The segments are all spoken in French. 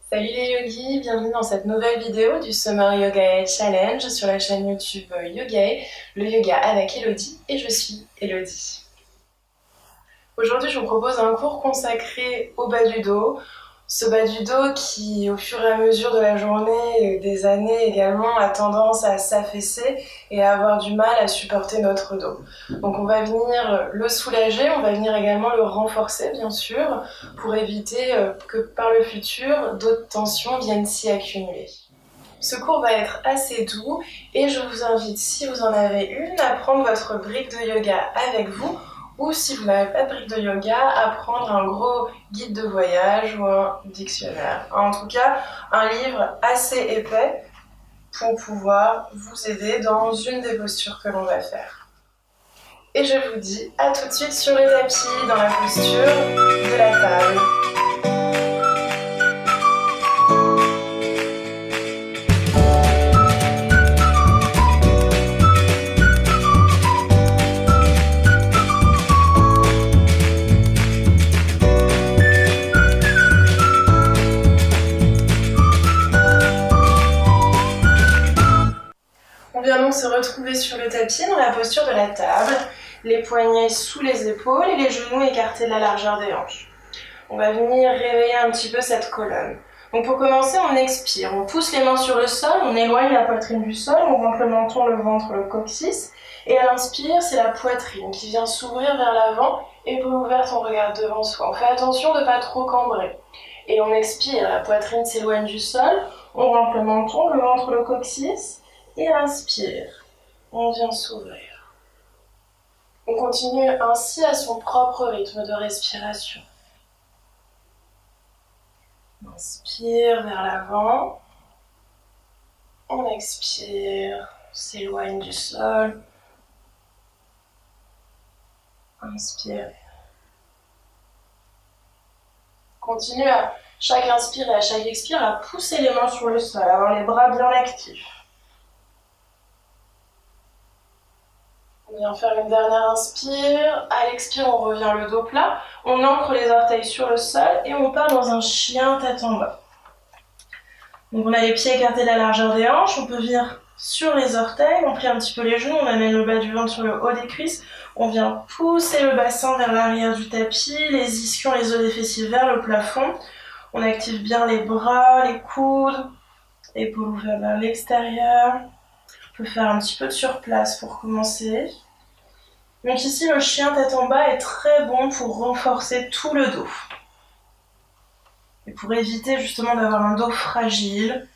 Salut les yogis, bienvenue dans cette nouvelle vidéo du Summer Yoga Challenge sur la chaîne YouTube Yogae, le yoga avec Elodie, et je suis Elodie. Aujourd'hui, je vous propose un cours consacré au bas du dos. Ce bas du dos qui, au fur et à mesure de la journée et des années également, a tendance à s'affaisser et à avoir du mal à supporter notre dos. Donc on va venir le soulager, on va venir également le renforcer bien sûr, pour éviter que par le futur, d'autres tensions viennent s'y accumuler. Ce cours va être assez doux et je vous invite, si vous en avez une, à prendre votre brique de yoga avec vous, ou si vous n'avez pas de brique de yoga, à prendre un gros guide de voyage ou un dictionnaire. En tout cas, un livre assez épais pour pouvoir vous aider dans une des postures que l'on va faire. Et je vous dis à tout de suite sur le tapis, dans la posture de la table. On vient donc se retrouver sur le tapis dans la posture de la table, les poignets sous les épaules et les genoux écartés de la largeur des hanches. On va venir réveiller un petit peu cette colonne. Donc pour commencer, on expire, on pousse les mains sur le sol, on éloigne la poitrine du sol, on rentre le menton, le ventre, le coccyx. Et à l'inspire, c'est la poitrine qui vient s'ouvrir vers l'avant, épaule ouverte, on regarde devant soi. On fait attention de ne pas trop cambrer. Et on expire, la poitrine s'éloigne du sol, on rentre le menton, le ventre, le coccyx. Et inspire, on vient s'ouvrir. On continue ainsi à son propre rythme de respiration. On inspire vers l'avant. On expire, on s'éloigne du sol. Inspire. Continue à chaque inspire et à chaque expire à pousser les mains sur le sol, avoir les bras bien actifs. On vient faire une dernière inspire. À l'expire, on revient le dos plat. On ancre les orteils sur le sol et on part dans un chien tête en bas. Donc on a les pieds écartés de la largeur des hanches. On peut venir sur les orteils. On plie un petit peu les genoux. On amène le bas du ventre sur le haut des cuisses. On vient pousser le bassin vers l'arrière du tapis. Les ischions, les os des fessiers vers le plafond. On active bien les bras, les coudes. Épaules ouvertes vers l'extérieur. On peut faire un petit peu de surplace pour commencer. Donc ici, le chien tête en bas est très bon pour renforcer tout le dos. Et pour éviter justement d'avoir un dos fragile,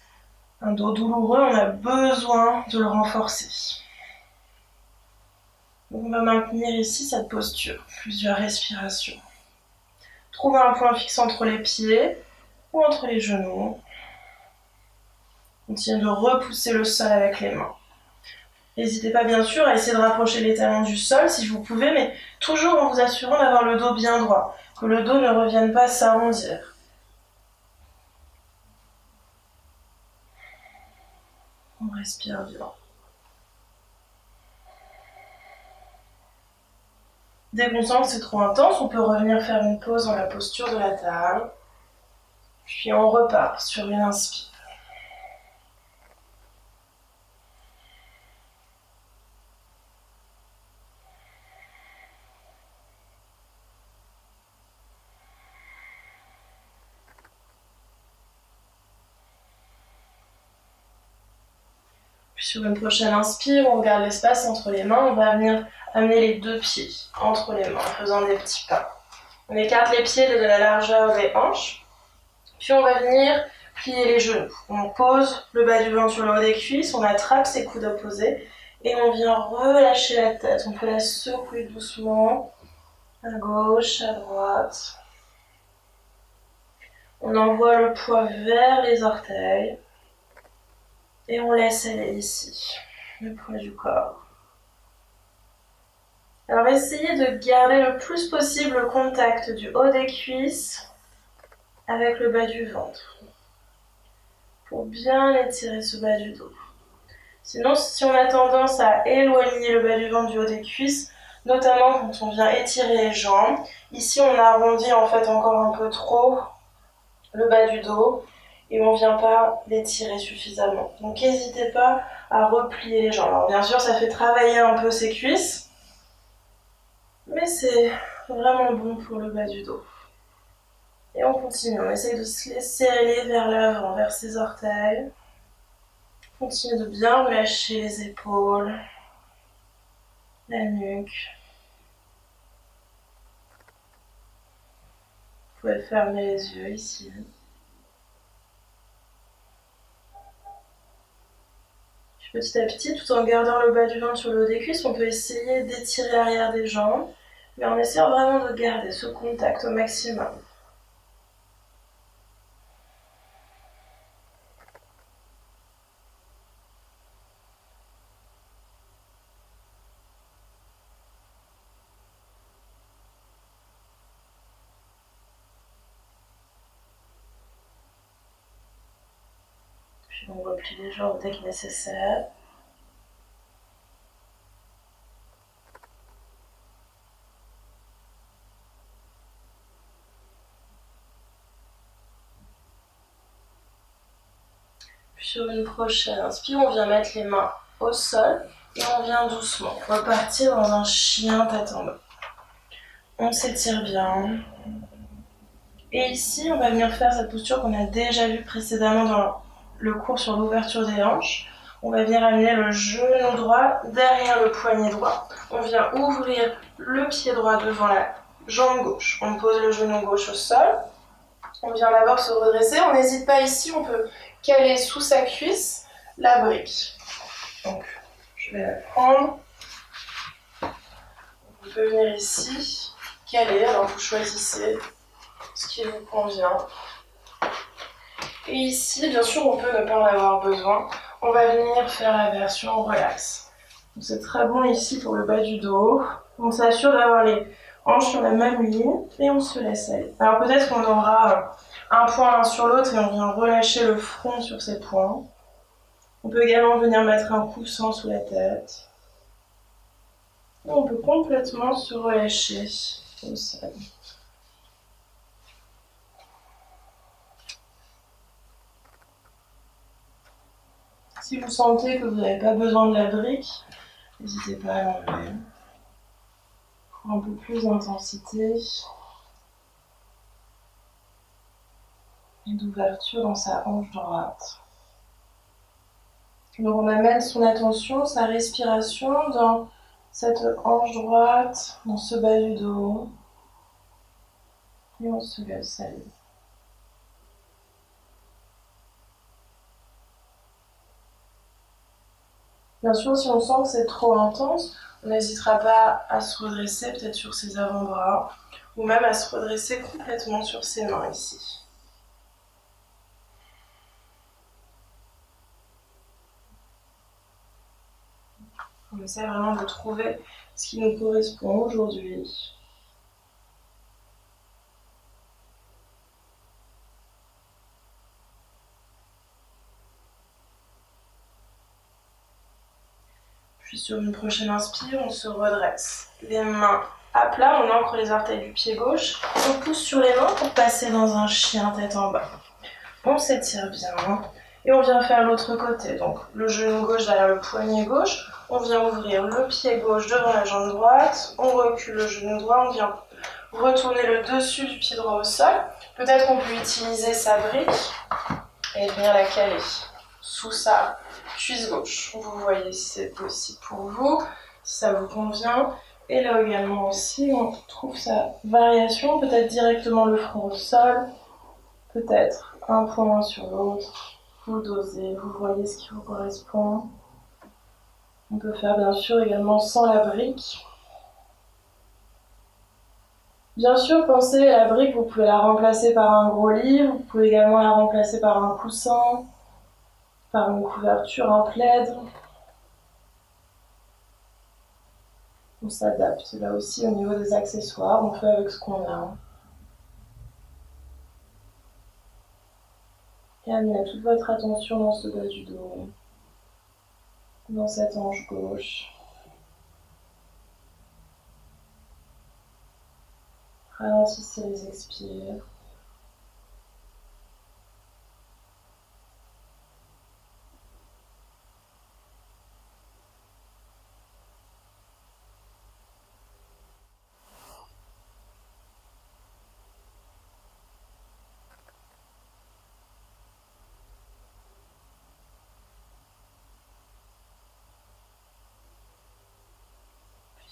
un dos douloureux, on a besoin de le renforcer. Donc on va maintenir ici cette posture, plusieurs respirations. Trouvez un point fixe entre les pieds ou entre les genoux. Continuez de repousser le sol avec les mains. N'hésitez pas bien sûr à essayer de rapprocher les talons du sol si vous pouvez, mais toujours en vous assurant d'avoir le dos bien droit, que le dos ne revienne pas s'arrondir. On respire bien. Dès qu'on sent que c'est trop intense, on peut revenir faire une pause dans la posture de la table, puis on repart sur une inspire. Puis sur une prochaine inspire, on regarde l'espace entre les mains, on va venir amener les deux pieds entre les mains en faisant des petits pas. On écarte les pieds de la largeur des hanches, puis on va venir plier les genoux. On pose le bas du ventre sur le haut des cuisses, on attrape ses coudes opposés et on vient relâcher la tête. On peut la secouer doucement, à gauche, à droite. On envoie le poids vers les orteils. Et on laisse aller ici, le poids du corps. Alors essayez de garder le plus possible le contact du haut des cuisses avec le bas du ventre. Pour bien étirer ce bas du dos. Sinon, si on a tendance à éloigner le bas du ventre du haut des cuisses, notamment quand on vient étirer les jambes, ici on arrondit en fait encore un peu trop le bas du dos et on ne vient pas l'étirer suffisamment. Donc n'hésitez pas à replier les jambes. Alors bien sûr, ça fait travailler un peu ses cuisses, mais c'est vraiment bon pour le bas du dos. Et on continue, on essaye de se laisser aller vers l'avant, vers ses orteils. Continue de bien relâcher les épaules, la nuque. Vous pouvez fermer les yeux ici. Petit à petit, tout en gardant le bas du ventre sur le haut des cuisses, on peut essayer d'étirer l'arrière des jambes, mais en essayant vraiment de garder ce contact au maximum. Puis on replie les jambes dès que nécessaire. Puis sur une prochaine inspire, on vient mettre les mains au sol et on vient doucement repartir dans un chien tête en bas. On s'étire bien. Et ici, on va venir faire cette posture qu'on a déjà vue précédemment dans le cours sur l'ouverture des hanches. On va venir amener le genou droit derrière le poignet droit. On vient ouvrir le pied droit devant la jambe gauche. On pose le genou gauche au sol. On vient d'abord se redresser. On n'hésite pas ici, on peut caler sous sa cuisse la brique. Donc, je vais la prendre. On peut venir ici, caler. Alors, vous choisissez ce qui vous convient. Et ici, bien sûr, on peut ne pas en avoir besoin. On va venir faire la version relax. C'est très bon ici pour le bas du dos. On s'assure d'avoir les hanches sur la même ligne et on se laisse aller. Alors peut-être qu'on aura un point l'un sur l'autre et on vient relâcher le front sur ces points. On peut également venir mettre un coussin sous la tête. Et on peut complètement se relâcher au sol. Si vous sentez que vous n'avez pas besoin de la brique, n'hésitez pas à l'enlever. Pour un peu plus d'intensité et d'ouverture dans sa hanche droite. Donc on amène son attention, sa respiration dans cette hanche droite, dans ce bas du dos. Et on se laisse aller. Bien sûr, si on sent que c'est trop intense, on n'hésitera pas à se redresser peut-être sur ses avant-bras ou même à se redresser complètement sur ses mains ici. On essaie vraiment de trouver ce qui nous correspond aujourd'hui. Puis sur une prochaine inspire, on se redresse. Les mains à plat, on ancre les orteils du pied gauche. On pousse sur les mains pour passer dans un chien tête en bas. On s'étire bien. Et on vient faire l'autre côté. Donc le genou gauche derrière le poignet gauche. On vient ouvrir le pied gauche devant la jambe droite. On recule le genou droit. On vient retourner le dessus du pied droit au sol. Peut-être qu'on peut utiliser sa brique et venir la caler sous sa cuisse gauche. Vous voyez si c'est possible pour vous, si ça vous convient. Et là également aussi, on trouve sa variation, peut-être directement le front au sol, peut-être un point sur l'autre. Vous dosez, vous voyez ce qui vous correspond. On peut faire bien sûr également sans la brique. Bien sûr, pensez à la brique, vous pouvez la remplacer par un gros livre, vous pouvez également la remplacer par un coussin, par une couverture, un plaid. On s'adapte là aussi au niveau des accessoires, on fait avec ce qu'on a. Et amenez toute votre attention dans ce bas du dos, dans cette hanche gauche. Ralentissez les expires.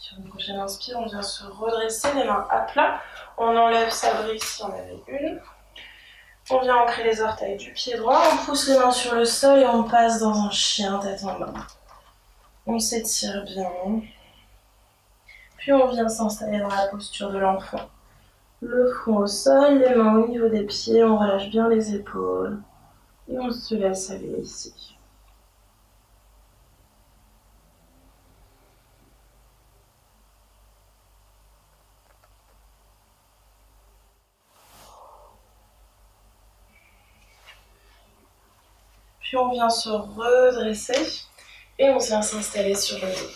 Sur une prochaine inspire, on vient se redresser, les mains à plat. On enlève sa brique si on avait une. On vient ancrer les orteils du pied droit, on pousse les mains sur le sol et on passe dans un chien tête en bas. On s'étire bien. Puis on vient s'installer dans la posture de l'enfant. Le front au sol, les mains au niveau des pieds, on relâche bien les épaules. Et on se laisse aller ici. Puis on vient se redresser et on vient s'installer sur le dos.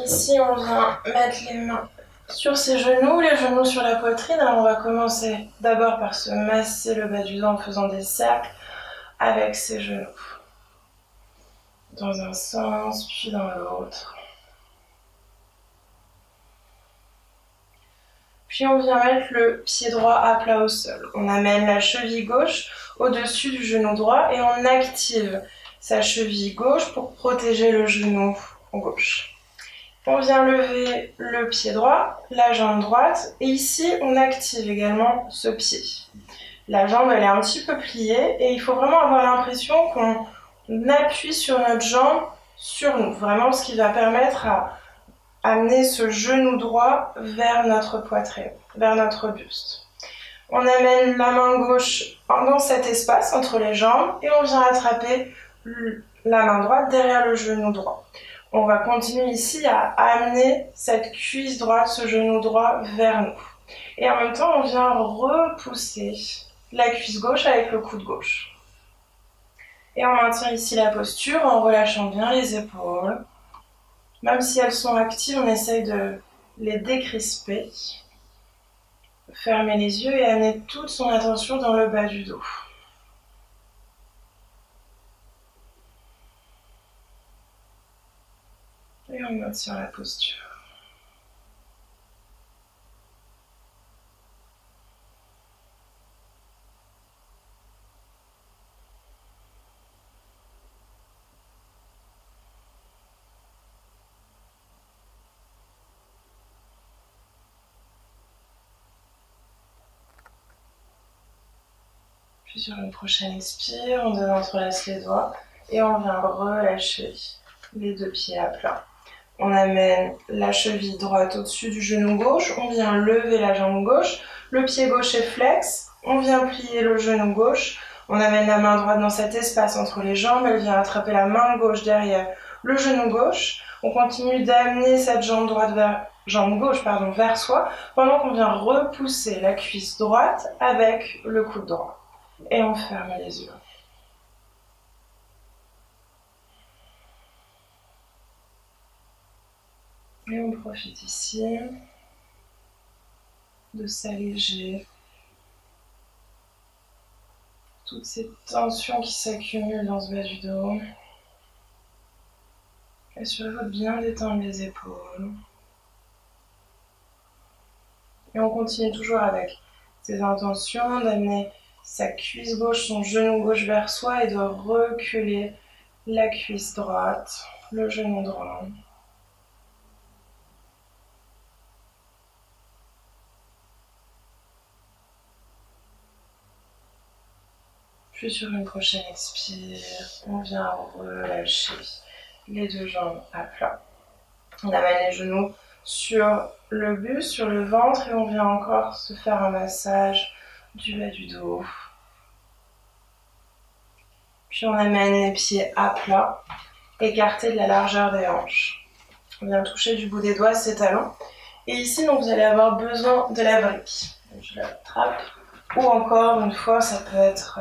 Ici, on vient mettre les mains sur ses genoux, les genoux sur la poitrine. Alors on va commencer d'abord par se masser le bas du dos en faisant des cercles avec ses genoux. Dans un sens, puis dans l'autre. Puis on vient mettre le pied droit à plat au sol. On amène la cheville gauche au-dessus du genou droit et on active sa cheville gauche pour protéger le genou gauche. On vient lever le pied droit, la jambe droite et ici on active également ce pied. La jambe elle est un petit peu pliée et il faut vraiment avoir l'impression qu'on appuie sur notre jambe sur nous. Vraiment ce qui va permettre à amener ce genou droit vers notre poitrine, vers notre buste. On amène la main gauche dans cet espace entre les jambes et on vient attraper la main droite derrière le genou droit. On va continuer ici à amener cette cuisse droite, ce genou droit vers nous. Et en même temps, on vient repousser la cuisse gauche avec le coude gauche. Et on maintient ici la posture en relâchant bien les épaules. Même si elles sont actives, on essaye de les décrisper. Fermer les yeux et amener toute son attention dans le bas du dos. Et on maintient la posture. Puis sur une prochaine expire, on donne entrelace les doigts et on vient relâcher les deux pieds à plat. On amène la cheville droite au-dessus du genou gauche, on vient lever la jambe gauche, le pied gauche est flex, on vient plier le genou gauche, on amène la main droite dans cet espace entre les jambes, elle vient attraper la main gauche derrière le genou gauche, on continue d'amener cette jambe gauche vers soi, pendant qu'on vient repousser la cuisse droite avec le coude droit. Et on ferme les yeux. Et on profite ici de s'alléger. Toutes ces tensions qui s'accumulent dans ce bas du dos. Assurez-vous de bien détendre les épaules. Et on continue toujours avec ces intentions d'amener sa cuisse gauche, son genou gauche vers soi et de reculer la cuisse droite, le genou droit. Puis sur une prochaine expire, on vient relâcher les deux jambes à plat. On amène les genoux sur le buste, sur le ventre et on vient encore se faire un massage du bas du dos. Puis on amène les pieds à plat, écartés de la largeur des hanches. On vient toucher du bout des doigts ses talons. Et ici, donc, vous allez avoir besoin de la brique. Donc, je la attrape. Ou encore, une fois, ça peut être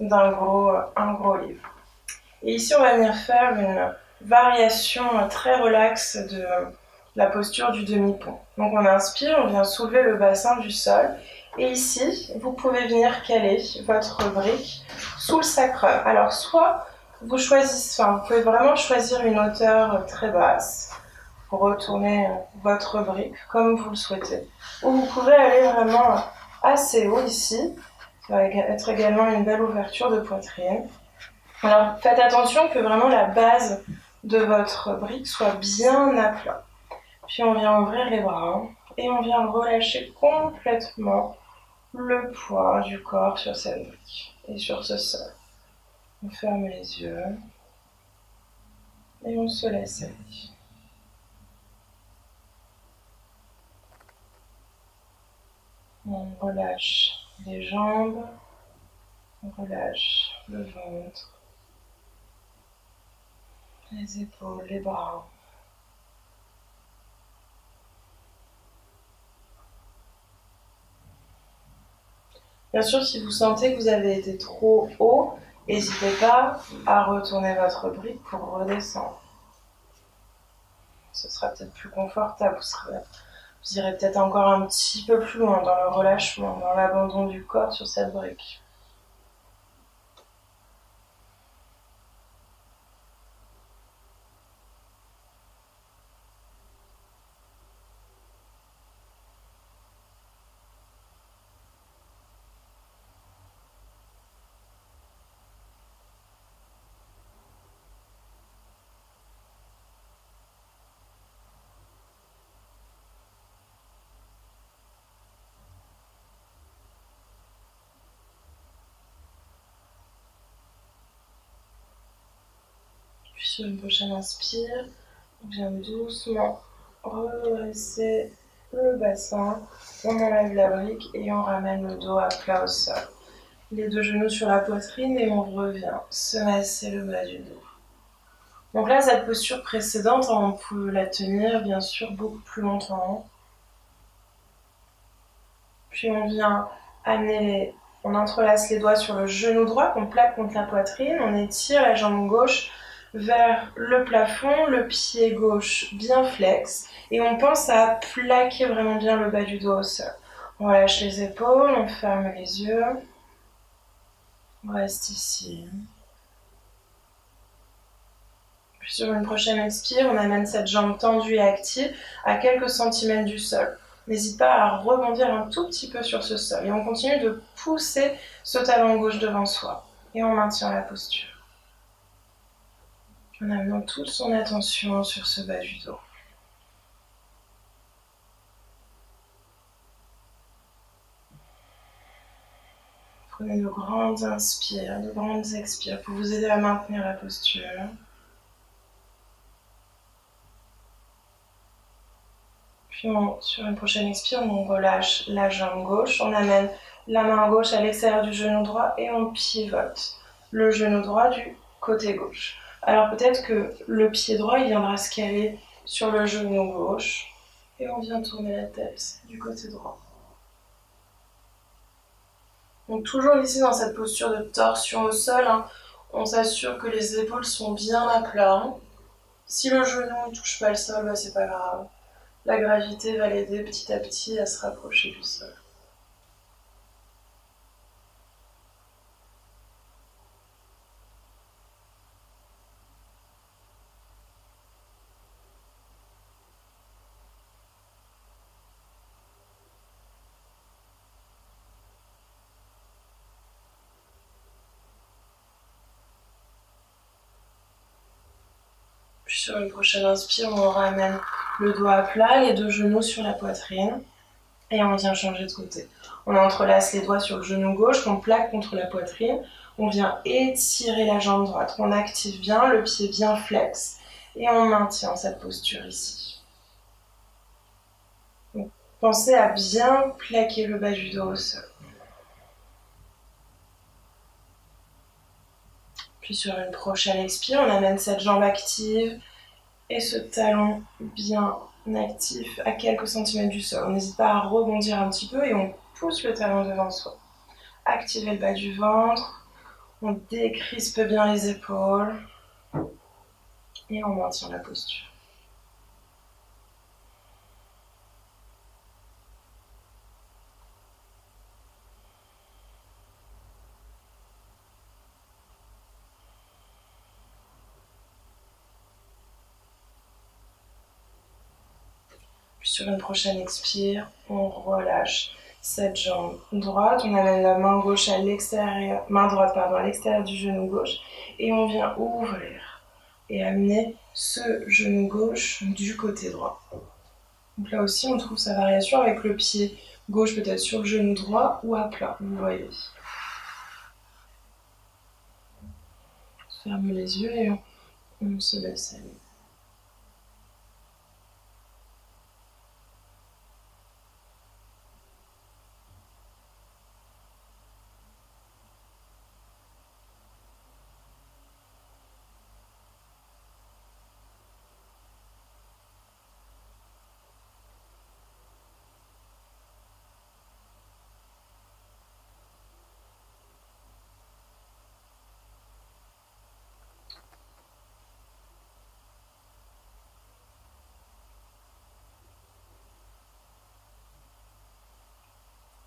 un gros livre. Et ici, on va venir faire une variation très relaxe de la posture du demi-pont. Donc on inspire, on vient soulever le bassin du sol. Et ici, vous pouvez venir caler votre brique sous le sacrum. Alors soit vous pouvez vraiment choisir une hauteur très basse pour retourner votre brique comme vous le souhaitez. Ou vous pouvez aller vraiment assez haut ici. Ça va être également une belle ouverture de poitrine. Alors faites attention que vraiment la base de votre brique soit bien à plat. Puis on vient ouvrir les bras et on vient relâcher complètement le poids du corps sur cette brique et sur ce sol. On ferme les yeux et on se laisse aller. On relâche les jambes, on relâche le ventre, les épaules, les bras. Bien sûr, si vous sentez que vous avez été trop haut, n'hésitez pas à retourner votre brique pour redescendre. Ce sera peut-être plus confortable, vous irez peut-être encore un petit peu plus loin dans le relâchement, dans l'abandon du corps sur cette brique. Puis sur une prochaine inspire, on vient doucement redresser le bassin, on enlève la brique et on ramène le dos à plat au sol. Les deux genoux sur la poitrine et on revient se masser le bas du dos. Donc là, cette posture précédente, on peut la tenir bien sûr beaucoup plus longtemps. Puis on vient on entrelace les doigts sur le genou droit qu'on plaque contre la poitrine, on étire la jambe gauche vers le plafond, le pied gauche bien flex et on pense à plaquer vraiment bien le bas du dos au sol. On relâche les épaules, on ferme les yeux, on reste ici. Puis sur une prochaine expire, on amène cette jambe tendue et active à quelques centimètres du sol. N'hésite pas à rebondir un tout petit peu sur ce sol et on continue de pousser ce talon gauche devant soi et on maintient la posture. En amenant toute son attention sur ce bas du dos. Prenez de grandes inspires, de grandes expires pour vous aider à maintenir la posture. Puis sur une prochaine expire, on relâche la jambe gauche, on amène la main gauche à l'extérieur du genou droit et on pivote le genou droit du côté gauche. Alors peut-être que le pied droit il viendra se caler sur le genou gauche et on vient tourner la tête du côté droit. Donc toujours ici dans cette posture de torsion au sol, on s'assure que les épaules sont bien à plat. Si le genou ne touche pas le sol, c'est pas grave. La gravité va l'aider petit à petit à se rapprocher du sol. Puis sur une prochaine inspire, on ramène le doigt à plat, les deux genoux sur la poitrine et on vient changer de côté. On entrelace les doigts sur le genou gauche qu'on plaque contre la poitrine. On vient étirer la jambe droite. On active bien, le pied bien flex et on maintient cette posture ici. Donc, pensez à bien plaquer le bas du dos au sol. Puis sur une prochaine expire, on amène cette jambe active et ce talon bien actif à quelques centimètres du sol. On n'hésite pas à rebondir un petit peu et on pousse le talon devant soi. Activez le bas du ventre, on décrispe bien les épaules et on maintient la posture. Puis sur une prochaine expire, on relâche cette jambe droite, on amène la main gauche à l'extérieur, main droite à l'extérieur du genou gauche et on vient ouvrir et amener ce genou gauche du côté droit. Donc là aussi, on trouve sa variation avec le pied gauche peut-être sur le genou droit ou à plat, vous voyez. On ferme les yeux et on se laisse aller.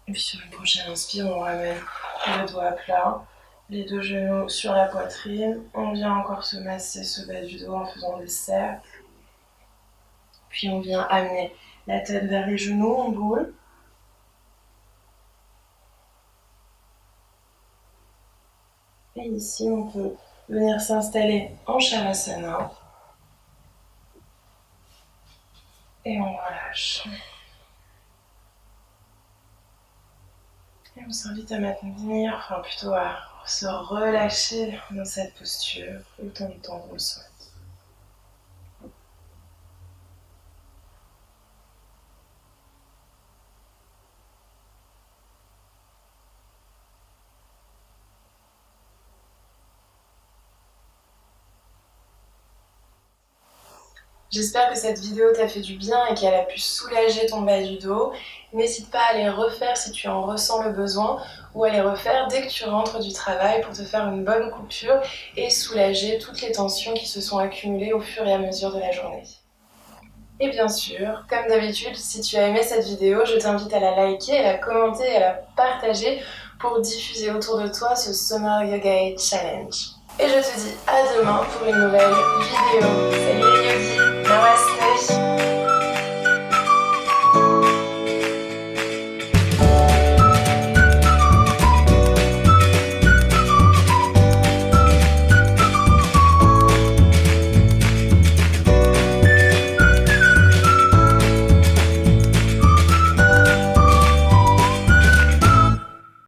Et puis sur une prochaine inspire, on ramène le doigt à plat, les deux genoux sur la poitrine. On vient encore se masser ce bas du dos en faisant des cercles. Puis on vient amener la tête vers les genoux en boule. Et ici, on peut venir s'installer en Shavasana. Et on relâche. Et on s'invite à maintenir, enfin plutôt à se relâcher dans cette posture autant de temps qu'on le souhaite. J'espère que cette vidéo t'a fait du bien et qu'elle a pu soulager ton bas du dos. N'hésite pas à les refaire si tu en ressens le besoin ou à les refaire dès que tu rentres du travail pour te faire une bonne coupure et soulager toutes les tensions qui se sont accumulées au fur et à mesure de la journée. Et bien sûr, comme d'habitude, si tu as aimé cette vidéo, je t'invite à la liker, à la commenter et à la partager pour diffuser autour de toi ce Summer Yoga Challenge. Et je te dis à demain pour une nouvelle vidéo. Salut les yogis, namaste.